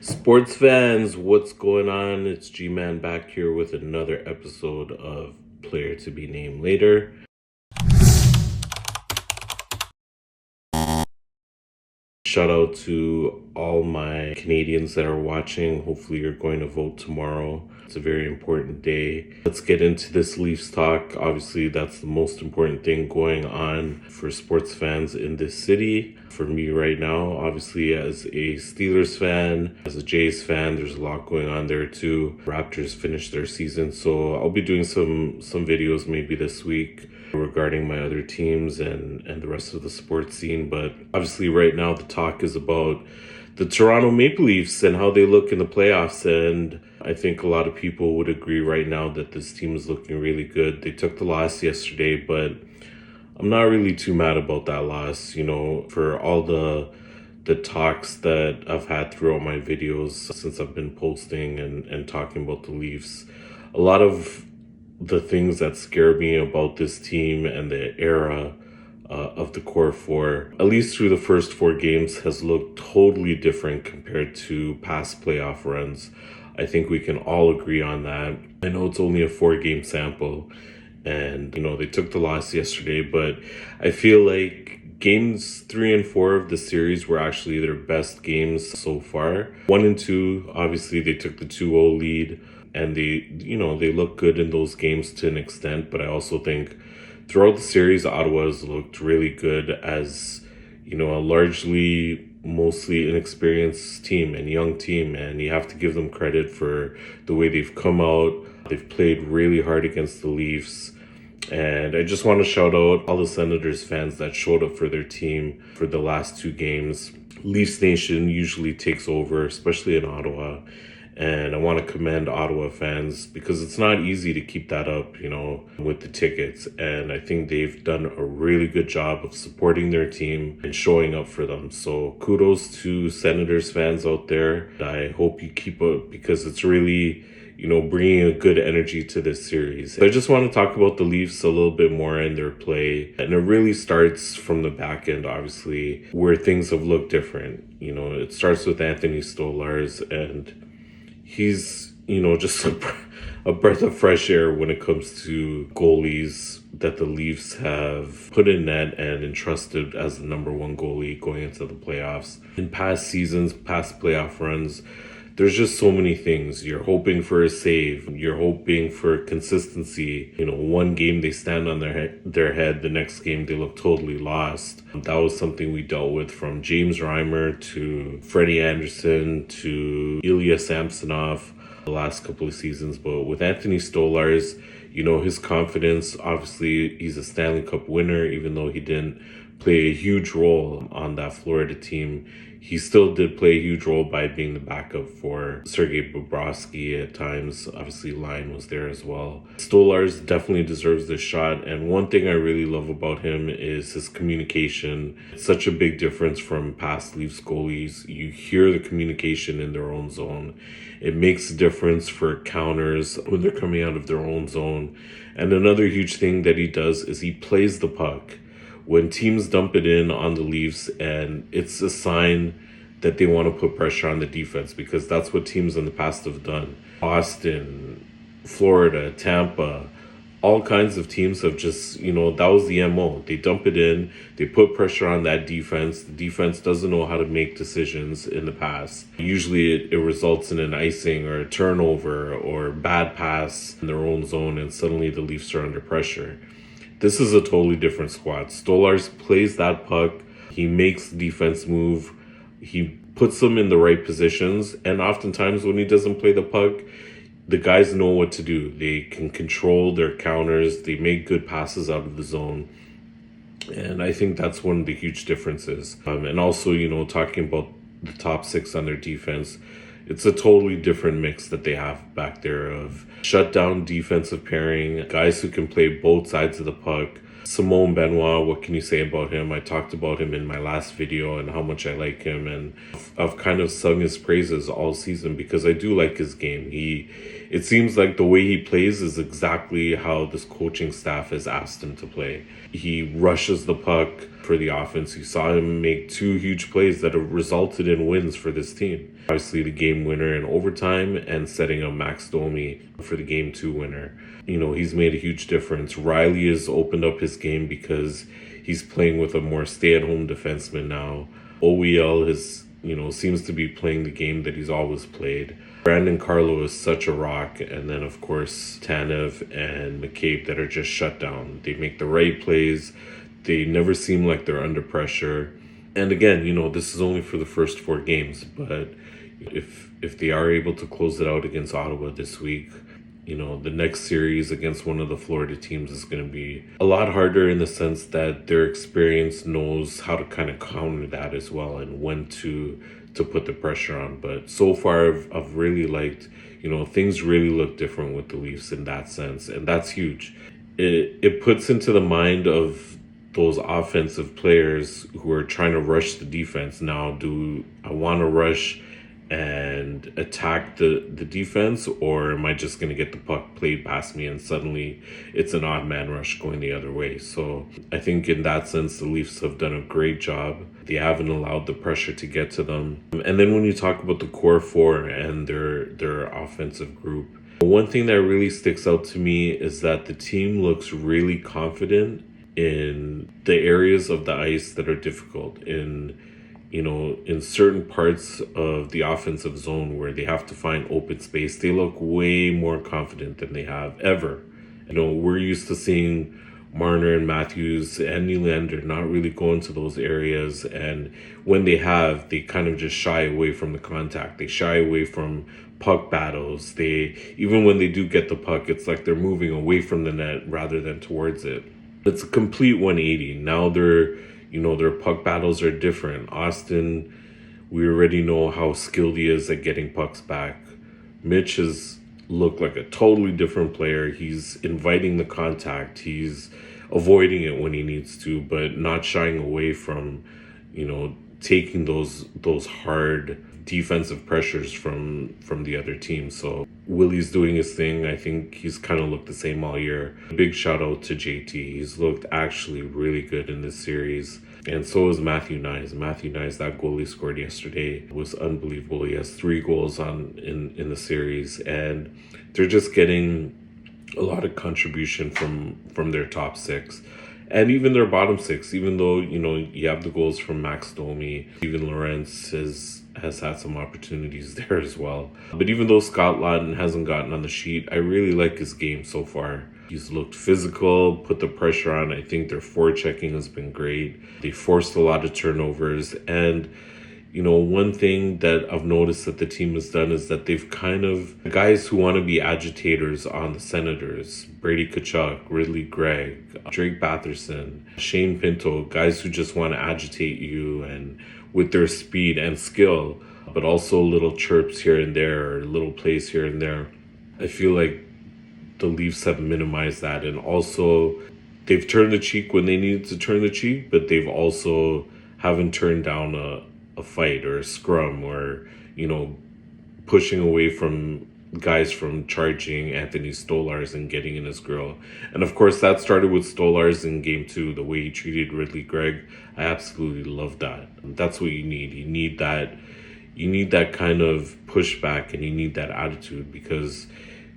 Sports fans, what's going on? It's G Man back here with another episode of Player to Be Named Later. Shout out to all my Canadians that are watching. Hopefully, you're going to vote tomorrow. It's a very important day. Let's get into this Leafs talk. Obviously, that's the most important thing going on for sports fans in this city. For me right now, obviously, as a Steelers fan, as a Jays fan, there's a lot going on there too. Raptors finished their season, so I'll be doing some videos maybe this week regarding my other teams and the rest of the sports scene. But obviously right now the talk is about the Toronto Maple Leafs and how they look in the playoffs. And I think a lot of people would agree right now that this team is looking really good. They took the loss yesterday, but I'm not really too mad about that loss, for all the talks that I've had throughout my videos since I've been posting and talking about the Leafs. A lot of the things that scare me about this team and the era of the core four, at least through the first four games, has looked totally different compared to past playoff runs. I think we can all agree on that. I know it's only a 4-game sample and, they took the loss yesterday, but I feel like games 3 and 4 of the series were actually their best games so far. 1 and 2, obviously they took the 2-0 lead and they look good in those games to an extent, but I also think throughout the series, Ottawa has looked really good as, a largely, mostly inexperienced team and young team, and you have to give them credit for the way they've come out. They've played really hard against the Leafs. And I just want to shout out all the Senators fans that showed up for their team for the last 2 games. Leafs Nation usually takes over, especially in Ottawa. And I want to commend Ottawa fans because it's not easy to keep that up, with the tickets. And I think they've done a really good job of supporting their team and showing up for them. So kudos to Senators fans out there. I hope you keep up because it's really, bringing a good energy to this series. I just want to talk about the Leafs a little bit more and their play. And it really starts from the back end, obviously, where things have looked different. It starts with Anthony Stolarz, and he's, just a breath of fresh air when it comes to goalies that the Leafs have put in net and entrusted as the number 1 goalie going into the playoffs. In past seasons, past playoff runs, there's just so many things. You're hoping for a save. You're hoping for consistency. One game they stand on their head. The next game they look totally lost. That was something we dealt with from James Reimer to Freddie Anderson to Ilya Samsonov the last couple of seasons. But with Anthony Stolarz, his confidence, obviously he's a Stanley Cup winner, even though he didn't play a huge role on that Florida team. He still did play a huge role by being the backup for Sergei Bobrovsky at times. Obviously, Lyon was there as well. Stolarz definitely deserves this shot. And one thing I really love about him is his communication. It's such a big difference from past Leafs goalies. You hear the communication in their own zone. It makes a difference for counters when they're coming out of their own zone. And another huge thing that he does is he plays the puck. When teams dump it in on the Leafs, and it's a sign that they want to put pressure on the defense because that's what teams in the past have done. Boston, Florida, Tampa, all kinds of teams have just, that was the MO. They dump it in, they put pressure on that defense. The defense doesn't know how to make decisions in the past. Usually it results in an icing or a turnover or bad pass in their own zone, and suddenly the Leafs are under pressure. This is a totally different squad. Stolarz plays that puck. He makes the defense move. He puts them in the right positions. And oftentimes when he doesn't play the puck, the guys know what to do. They can control their counters. They make good passes out of the zone. And I think that's one of the huge differences. And also, talking about the top 6 on their defense, it's a totally different mix that they have back there of shutdown defensive pairing, guys who can play both sides of the puck. Simone Benoit, what can you say about him? I talked about him in my last video and how much I like him, and I've kind of sung his praises all season because I do like his game. It seems like the way he plays is exactly how this coaching staff has asked him to play. He rushes the puck for the offense. You saw him make two huge plays that have resulted in wins for this team. Obviously, the game winner in overtime and setting up Max Domi for the game 2 winner. He's made a huge difference. Riley has opened up his game because he's playing with a more stay-at-home defenseman now. OEL seems to be playing the game that he's always played. Brandon Carlo is such a rock, and then of course Tanev and McCabe that are just shut down. They make the right plays. They never seem like they're under pressure. And again, this is only for the first 4 games, but if they are able to close it out against Ottawa this week, the next series against one of the Florida teams is going to be a lot harder in the sense that their experience knows how to kind of counter that as well and when to put the pressure on. But so far, I've really liked, things really look different with the Leafs in that sense, and that's huge. It puts into the mind of those offensive players who are trying to rush the defense. Now, do I want to rush and attack the defense, or am I just going to get the puck played past me and suddenly it's an odd man rush going the other way? So I think in that sense, the Leafs have done a great job. They haven't allowed the pressure to get to them. And then when you talk about the core 4 and their offensive group, one thing that really sticks out to me is that the team looks really confident in the areas of the ice that are difficult, in certain parts of the offensive zone where they have to find open space. They look way more confident than they have ever. We're used to seeing Marner and Matthews and Nylander not really go into those areas, and when they have, they kind of just shy away from the contact. They shy away from puck battles. Even when they do get the puck, it's like they're moving away from the net rather than towards it. It's a complete 180. Now their puck battles are different. Austin, we already know how skilled he is at getting pucks back. Mitch has looked like a totally different player. He's inviting the contact. He's avoiding it when he needs to, but not shying away from, taking those hard defensive pressures from the other team. So Willie's doing his thing. I think he's kind of looked the same all year. Big shout out to JT. He's looked actually really good in this series. And so is Matthew Nyes. Matthew Nyes, that goal he scored yesterday was unbelievable. He has 3 goals in the series, and they're just getting a lot of contribution from their top 6. And even their bottom 6, even though, you have the goals from Max Domi, even Lawrence has had some opportunities there as well. But even though Scott Laughton hasn't gotten on the sheet, I really like his game so far. He's looked physical, put the pressure on. I think their forechecking has been great. They forced a lot of turnovers. And, one thing that I've noticed that the team has done is that they've guys who want to be agitators on the Senators, Brady Tkachuk, Ridley Gregg, Drake Batherson, Shane Pinto, guys who just want to agitate you and with their speed and skill, but also little chirps here and there, or little plays here and there. I feel like the Leafs have minimized that, and also they've turned the cheek when they needed to turn the cheek, but they've also haven't turned down a fight or a scrum or, pushing away from guys from charging Anthony Stolarz and getting in his grill. And of course, that started with Stolarz in game 2, the way he treated Ridley Gregg. I absolutely love that. That's what you need. You need that kind of pushback, and you need that attitude because,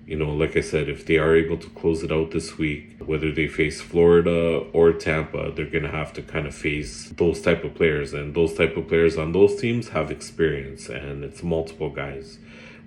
like I said, if they are able to close it out this week, whether they face Florida or Tampa, they're going to have to kind of face those type of players. And those type of players on those teams have experience, and it's multiple guys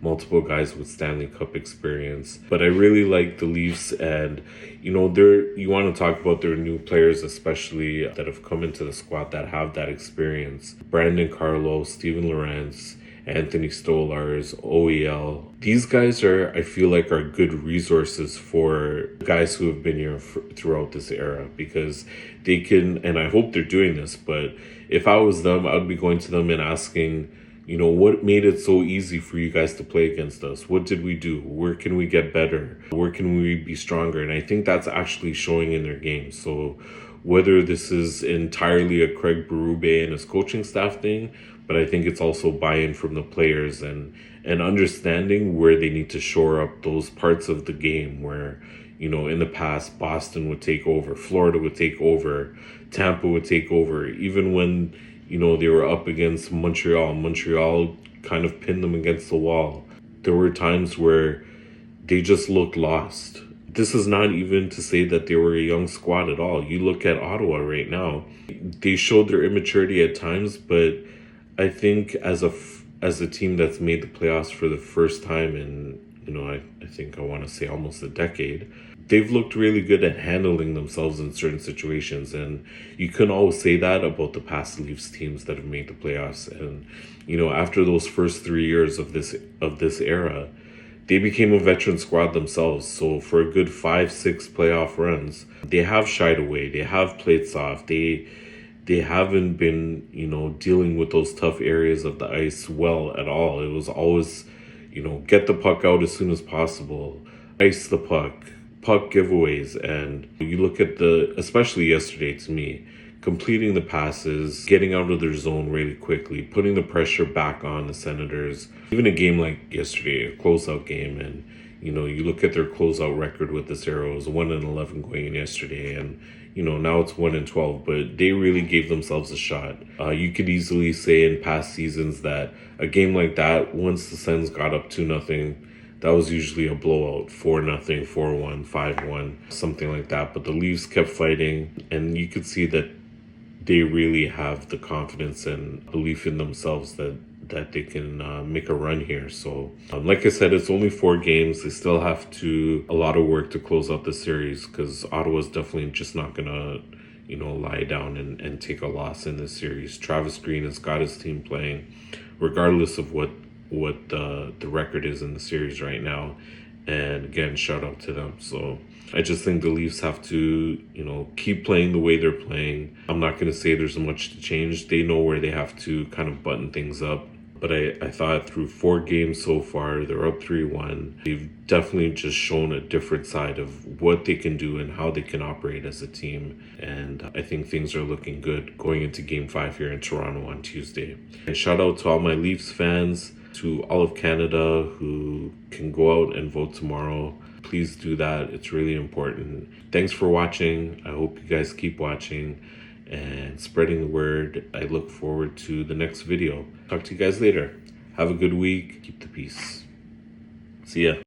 with Stanley Cup experience. But I really like the Leafs, and you want to talk about their new players, especially that have come into the squad that have that experience. Brandon Carlo, Steven Lorentz, Anthony Stolarz, OEL. These guys I feel like are good resources for guys who have been here throughout this era, because they can, and I hope they're doing this, but if I was them, I would be going to them and asking, what made it so easy for you guys to play against us? What did we do? Where can we get better? Where can we be stronger? And I think that's actually showing in their game. So whether this is entirely a Craig Berube and his coaching staff thing, but I think it's also buy-in from the players and understanding where they need to shore up those parts of the game where, In the past, Boston would take over, Florida would take over, Tampa would take over. Even when, they were up against Montreal kind of pinned them against the wall. There were times where they just looked lost. This is not even to say that they were a young squad at all. You look at Ottawa right now, they showed their immaturity at times, but I think as a team that's made the playoffs for the first time in, I think I want to say almost a decade, they've looked really good at handling themselves in certain situations. And you couldn't always say that about the past Leafs teams that have made the playoffs. And, after those first 3 years of this era, they became a veteran squad themselves. So for a good 5-6 playoff runs, they have shied away. They have played soft. They haven't been, dealing with those tough areas of the ice well at all. It was always, get the puck out as soon as possible, ice the puck giveaways. And you look at especially yesterday to me, completing the passes, getting out of their zone really quickly, putting the pressure back on the Senators. Even a game like yesterday, a closeout game, and you look at their closeout record with this era, it was 1-11 going in yesterday, and now it's 1-12. But they really gave themselves a shot. You could easily say in past seasons that a game like that, once the Sens got up 2-0, that was usually a blowout, 4-0, 4-1, 5-1, something like that. But the Leafs kept fighting, and you could see that they really have the confidence and belief in themselves that they can make a run here. So, like I said, it's only 4 games. They still have a lot of work to close out the series, because Ottawa's definitely just not going to, lie down and take a loss in this series. Travis Green has got his team playing, regardless of what the record is in the series right now. And again, shout out to them. So I just think the Leafs have to, keep playing the way they're playing. I'm not going to say there's much to change. They know where they have to kind of button things up. But I thought through 4 games so far, they're up 3-1. They've definitely just shown a different side of what they can do and how they can operate as a team. And I think things are looking good going into Game 5 here in Toronto on Tuesday. And shout out to all my Leafs fans, to all of Canada who can go out and vote tomorrow. Please do that. It's really important. Thanks for watching. I hope you guys keep watching and spreading the word. I look forward to the next video. Talk to you guys later. Have a good week. Keep the peace. See ya.